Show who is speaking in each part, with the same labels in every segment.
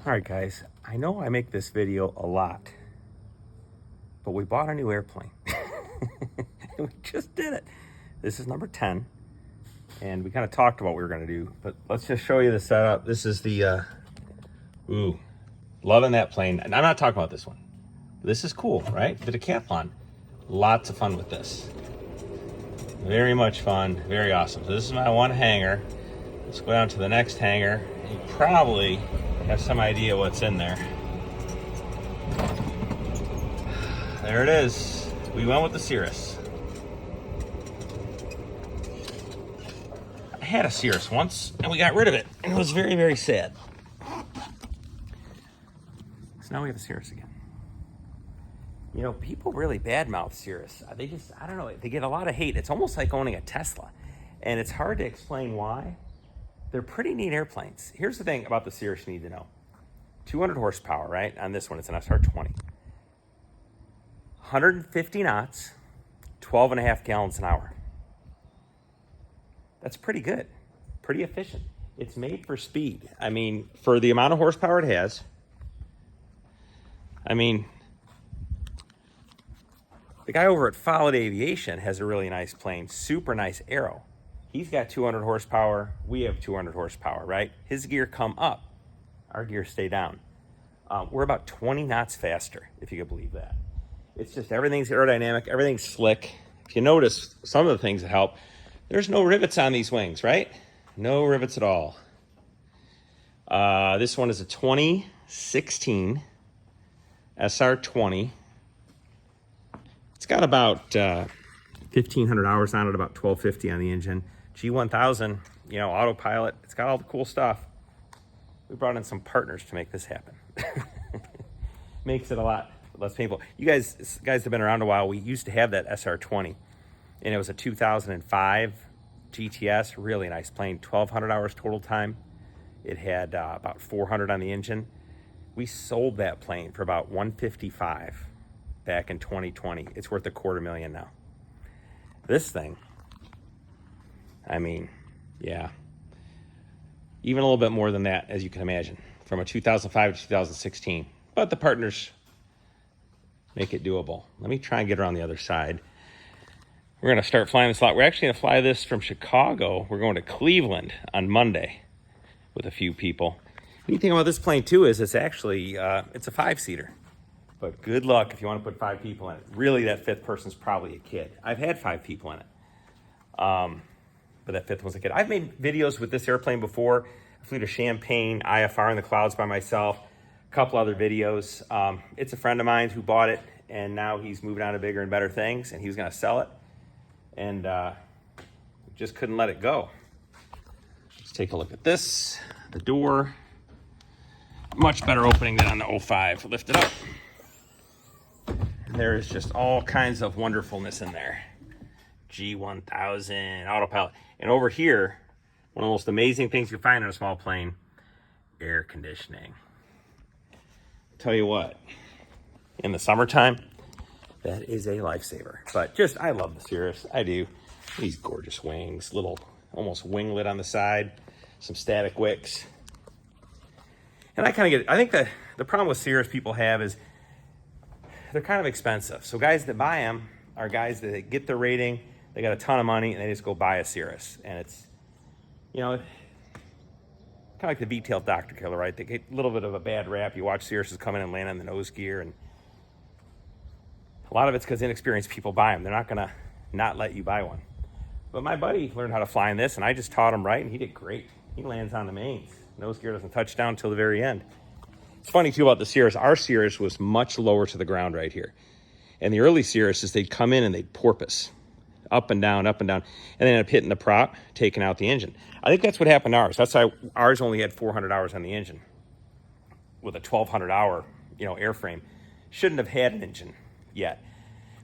Speaker 1: All right, guys, I know I make this video a lot, but we bought a new airplane. We just did it. This is number 10, and we kind of talked about what we were going to do, but let's just show you the setup. This is the, loving that plane. And I'm not talking about this one. This is cool, right? The decathlon. Lots of fun with this. Very much fun, very awesome. So this is my one hangar. Let's go down to the next hangar. You probably have some idea what's in there. There it is. We went with the Cirrus. I had a Cirrus once and we got rid of it, and it was very, very sad. So now we have a Cirrus again. You know, people really badmouth Cirrus. They just, I don't know, they get a lot of hate. It's almost like owning a Tesla, and it's hard to explain why. They're pretty neat airplanes. Here's the thing about the Cirrus you need to know. 200 horsepower, right? On this one, it's an SR20. 150 knots, 12 and a half gallons an hour. That's pretty good, pretty efficient. It's made for speed. I mean, for the amount of horsepower it has, I mean, the guy over at Follett Aviation has a really nice plane, super nice Aero. He's got 200 horsepower, we have 200 horsepower, right? His gear come up, our gear stay down. We're about 20 knots faster, if you could believe that. It's just everything's aerodynamic, everything's slick. If you notice some of the things that help, there's no rivets on these wings, right? No rivets at all. This one is a 2016 SR20. It's got about 1,500 hours on it, about 1,250 on the engine. G1000, you know, autopilot. It's got all the cool stuff. We brought in some partners to make this happen. Makes it a lot less painful. You guys have been around a while. We used to have that SR20, and it was a 2005 GTS, really nice plane, 1,200 hours total time. It had about 400 on the engine. We sold that plane for about $155 back in 2020. It's worth $250,000 now. This thing, I mean, yeah, even a little bit more than that, as you can imagine, from a 2005 to 2016. But the partners make it doable. Let me try and get around the other side. We're going to start flying this a lot. We're actually going to fly this from Chicago. We're going to Cleveland on Monday with a few people. The neat thing about this plane, too, is it's actually, it's a 5-seater. But good luck if you want to put 5 people in it. Really, that 5th person's probably a kid. I've had 5 people in it. But that 5th one's a kid. I've made videos with this airplane before. I flew to Champaign, IFR in the clouds by myself. A couple other videos. It's a friend of mine who bought it, and now he's moving on to bigger and better things, and he was going to sell it. And just couldn't let it go. Let's take a look at this. The door. Much better opening than on the 05. Lift it up. There is just all kinds of wonderfulness in there. G1000, autopilot. And over here, one of the most amazing things you find on a small plane, air conditioning. Tell you what, in the summertime, that is a lifesaver. But just, I love the Cirrus, I do. These gorgeous wings, little almost winglet on the side, some static wicks. And I kind of get it. I think the problem with Cirrus people have is they're kind of expensive. So guys that buy them are guys that get the rating, they got a ton of money, and they just go buy a Cirrus. And it's, you know, kind of like the V-tailed Dr. Killer, right? They get a little bit of a bad rap. You watch Cirruses come in and land on the nose gear, and a lot of it's because inexperienced people buy them. They're not going to not let you buy one. But my buddy learned how to fly in this, and I just taught him right, and he did great. He lands on the mains. Nose gear doesn't touch down until the very end. It's funny, too, about the Cirrus. Our Cirrus was much lower to the ground right here. And the early Cirruses, they'd come in and they'd porpoise. Up and down, and then end up hitting the prop, taking out the engine. I think that's what happened to ours. That's why ours only had 400 hours on the engine with a 1,200 hour, you know, airframe. Shouldn't have had an engine yet,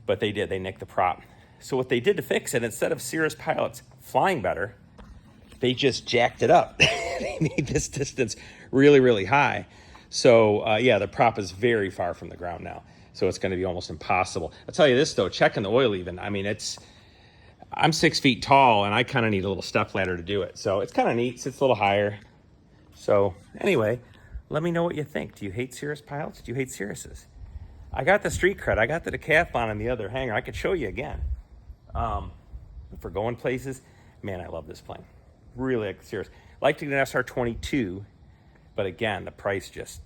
Speaker 1: but they did. They nicked the prop. So what they did to fix it, instead of Cirrus pilots flying better, they just jacked it up. They made this distance really, really high. So, yeah, the prop is very far from the ground now. So it's going to be almost impossible. I'll tell you this, though, checking the oil even. I mean, I'm 6 feet tall, and I kind of need a little step ladder to do it. So it's kind of neat. Sits a little higher. So anyway, Let me know what you think. Do you hate Cirrus pilots? Do you hate Cirruses? I got the street cred. I got the decathlon in the other hangar. I could show you again. For going places, man, I love this plane. Really like the Cirrus. Like to get an SR20, but again, the price just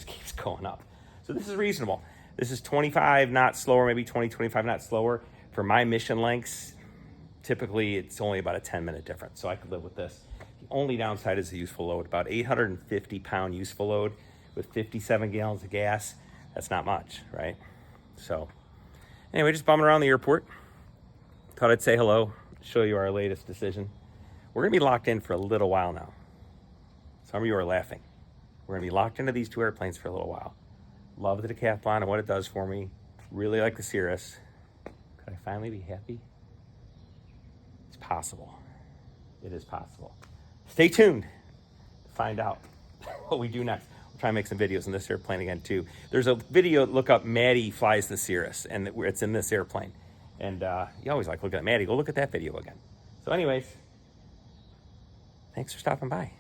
Speaker 1: keeps going up. So this is reasonable. This is 25 knots slower, maybe 20, 25 knots slower. For my mission lengths, typically it's only about a 10-minute difference, so I could live with this. The only downside is the useful load, about 850-pound useful load with 57 gallons of gas. That's not much, right? So anyway, just bumming around the airport. Thought I'd say hello, show you our latest decision. We're gonna be locked in for a little while now. Some of you are laughing. We're gonna be locked into these two airplanes for a little while. Love the decathlon and what it does for me. Really like the Cirrus. Could I finally be happy? It's possible. It is possible. Stay tuned to find out what we do next. We'll try and make some videos in this airplane again too. There's a video, look up Maddie Flies the Cirrus, and it's in this airplane. And you always like looking at Maddie. Go look at that video again. So anyways, thanks for stopping by.